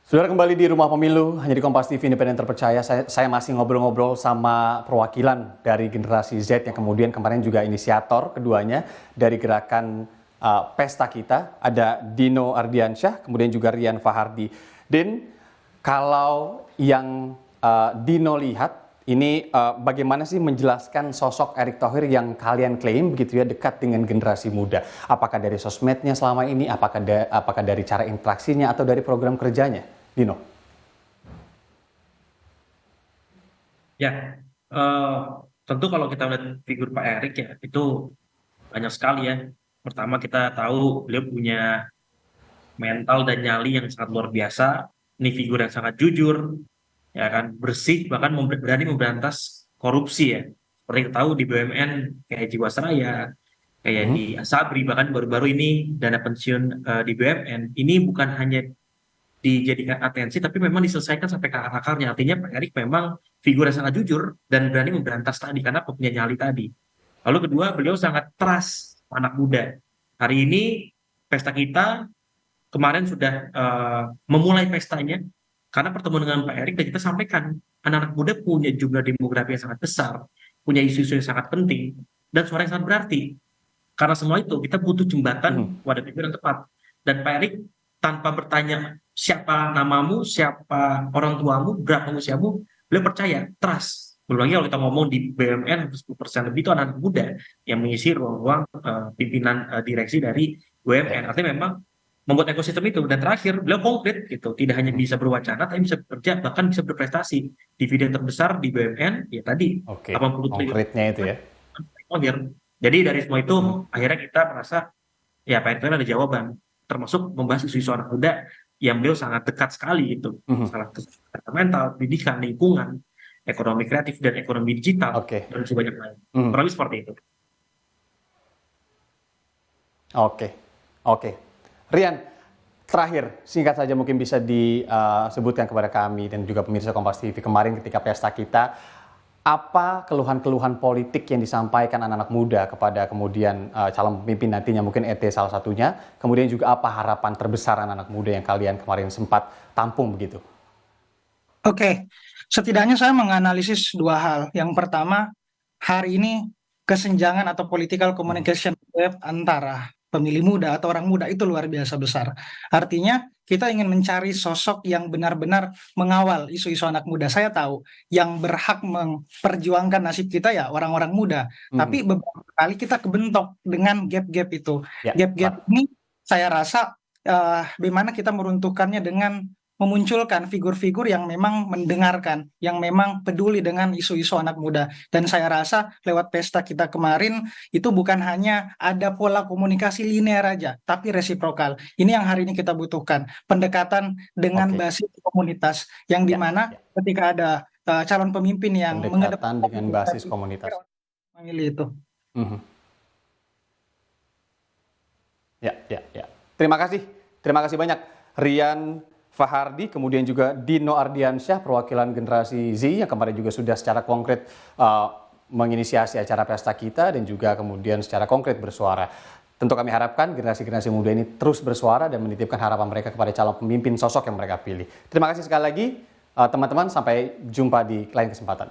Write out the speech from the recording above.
Sudah kembali di Rumah Pemilu, hanya di Kompas TV Independen Terpercaya. Saya masih ngobrol-ngobrol sama perwakilan dari generasi Z yang kemudian kemarin juga inisiator keduanya dari gerakan Pesta Kita. Ada Dino Ardiansyah, kemudian juga Rian Fahardi. Din, kalau yang Dino lihat, ini bagaimana sih menjelaskan sosok Erick Thohir yang kalian klaim begitu ya dekat dengan generasi muda? Apakah dari sosmednya selama ini, apakah dari cara interaksinya atau dari program kerjanya? Dino. Ya, eh, tentu kalau kita lihat figur Pak Erik ya, itu banyak sekali ya. Pertama kita tahu beliau punya mental dan nyali yang sangat luar biasa. Ini figur yang sangat jujur, ya kan, bersih, bahkan berani memberantas korupsi ya. Seperti kita tahu di BUMN kayak Jiwasraya, kayak Mhm. di Asabri, bahkan baru-baru ini dana pensiun di BUMN, ini bukan hanya dijadikan atensi, tapi memang diselesaikan sampai ke akar-akarnya. Artinya Pak Erik memang figur yang sangat jujur dan berani memberantas tadi karena punya nyali tadi. Lalu kedua, beliau sangat trust anak muda. Hari ini pesta kita kemarin sudah memulai pestanya karena pertemuan dengan Pak Erik dan kita sampaikan anak-anak muda punya jumlah demografi yang sangat besar, punya isu-isu yang sangat penting dan suara yang sangat berarti. Karena semua itu kita butuh jembatan Mhm. wadah figur yang tepat. Dan Pak Erik tanpa bertanya siapa namamu, siapa orang tuamu, berapa usiamu, beliau percaya, trust. Belum lagi kalau kita ngomong di BUMN, 10% lebih itu anak muda yang mengisi ruang-ruang pimpinan direksi dari Ya. BUMN. Artinya memang membuat ekosistem itu. Dan terakhir, beliau konkret gitu. Tidak hanya Mhm. bisa berwacana, tapi bisa bekerja, bahkan bisa berprestasi. Dividen terbesar di BUMN, ya tadi, Oke, 80 triliun. konkretnya itu ya. Akhir. Jadi dari semua itu, Mhm. akhirnya kita merasa ya Pak Erick Thohir ada jawaban, termasuk membahas isu-isu anak muda yang beliau sangat dekat sekali itu, Mhm. masalah kesehatan mental, pendidikan, lingkungan, ekonomi kreatif dan ekonomi digital Oke. dan banyak lain. Mhm. Kurang lebih seperti itu. Oke. Oke. Rian, terakhir, singkat saja mungkin bisa disebutkan kepada kami dan juga pemirsa Kompas TV kemarin ketika pesta kita, apa keluhan-keluhan politik yang disampaikan anak-anak muda kepada kemudian calon pemimpin nantinya, mungkin ET salah satunya, kemudian juga apa harapan terbesar anak-anak muda yang kalian kemarin sempat tampung begitu? Oke, setidaknya saya menganalisis dua hal. Yang pertama, hari ini kesenjangan atau political Mhm. communication gap antara pemilih muda atau orang muda itu luar biasa besar. Artinya, kita ingin mencari sosok yang benar-benar mengawal isu-isu anak muda. Saya tahu yang berhak memperjuangkan nasib kita ya orang-orang muda. Mhm. Tapi beberapa kali kita kebentok dengan gap-gap itu. Ya, Gap-gap tepat. ini saya rasa bagaimana kita meruntuhkannya dengan memunculkan figur-figur yang memang mendengarkan, yang memang peduli dengan isu-isu anak muda. Dan saya rasa lewat pesta kita kemarin itu bukan hanya ada pola komunikasi linear aja, tapi resiprokal. Ini yang hari ini kita butuhkan, pendekatan dengan Oke. basis komunitas, yang Ya, dimana ya. ketika ada calon pemimpin yang Pendekatan mengedepankan dengan basis komunitas. memilih itu. Mhm. Ya, ya, ya. Terima kasih. Terima kasih banyak Rian Fahardi, kemudian juga Dino Ardiansyah, perwakilan generasi Z yang kemarin juga sudah secara konkret menginisiasi acara pesta kita dan juga kemudian secara konkret bersuara. Tentu kami harapkan generasi-generasi muda ini terus bersuara dan menitipkan harapan mereka kepada calon pemimpin sosok yang mereka pilih. Terima kasih sekali lagi teman-teman, sampai jumpa di lain kesempatan.